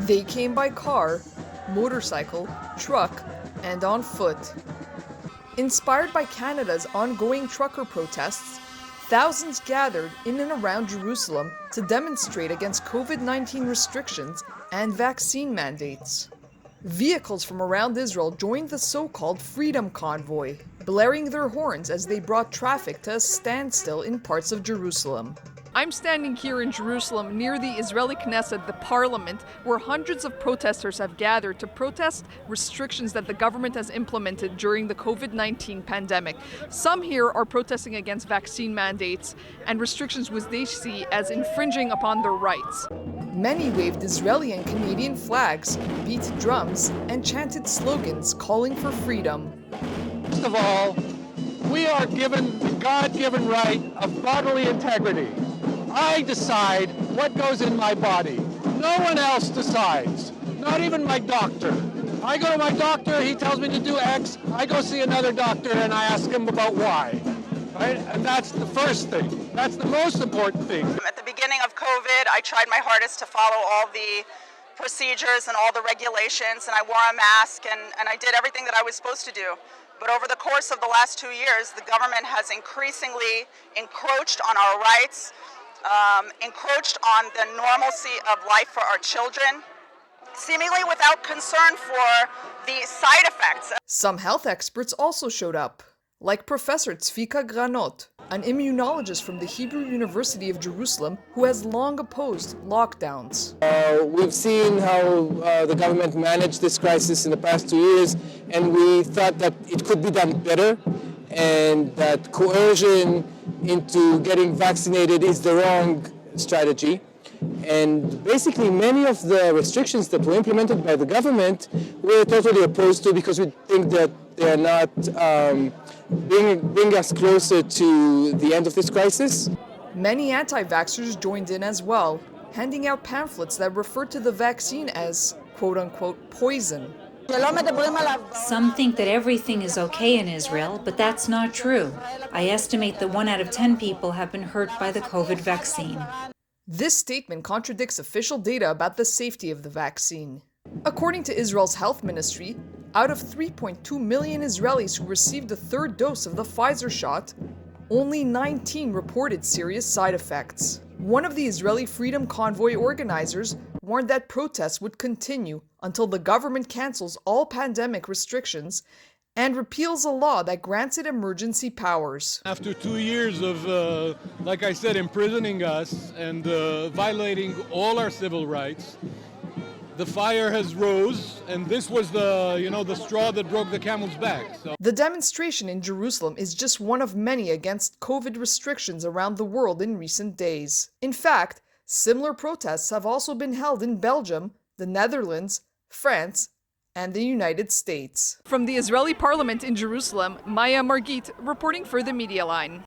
They came by car, motorcycle, truck, and on foot. Inspired by Canada's ongoing trucker protests, thousands gathered in and around Jerusalem to demonstrate against COVID-19 restrictions and vaccine mandates. Vehicles from around Israel joined the so-called Freedom Convoy, blaring their horns as they brought traffic to a standstill in parts of Jerusalem. I'm standing here in Jerusalem near the Israeli Knesset, the parliament, where hundreds of protesters have gathered to protest restrictions that the government has implemented during the COVID-19 pandemic. Some here are protesting against vaccine mandates and restrictions which they see as infringing upon their rights. Many waved Israeli and Canadian flags, beat drums, and chanted slogans calling for freedom. First of all, we are given the God-given right of bodily integrity. I decide what goes in my body. No one else decides, not even my doctor. I go to my doctor, he tells me to do X, I go see another doctor and I ask him about Y. Right? And that's the first thing. That's the most important thing. At the beginning of COVID, I tried my hardest to follow all the procedures and all the regulations, and I wore a mask and I did everything that I was supposed to do. But over the course of the last 2 years, the government has increasingly encroached on our rights, encroached on the normalcy of life for our children, seemingly without concern for the side effects. Some health experts also showed up, like Professor Tzvika Granot, an immunologist from the Hebrew University of Jerusalem who has long opposed lockdowns. We've seen how the government managed this crisis in the past 2 years, and we thought that it could be done better, and that coercion into getting vaccinated is the wrong strategy. And basically many of the restrictions that were implemented by the government we're totally opposed to, because we think that they are not bring us closer to the end of this crisis. Many anti-vaxxers joined in as well, handing out pamphlets that referred to the vaccine as quote-unquote poison. Some think that everything is okay in Israel, but that's not true. I estimate that 1 out of 10 people have been hurt by the COVID vaccine. This statement contradicts official data about the safety of the vaccine. According to Israel's health ministry, out of 3.2 million Israelis who received the third dose of the Pfizer shot, only 19 reported serious side effects. One of the Israeli Freedom Convoy organizers warned that protests would continue until the government cancels all pandemic restrictions and repeals a law that grants it emergency powers. After 2 years of, like I said, imprisoning us and violating all our civil rights, the fire has rose, and this was the straw that broke the camel's back. So. The demonstration in Jerusalem is just one of many against COVID restrictions around the world in recent days. In fact, similar protests have also been held in Belgium, the Netherlands, France, and the United States. From the Israeli parliament in Jerusalem, Maya Margit reporting for the Media Line.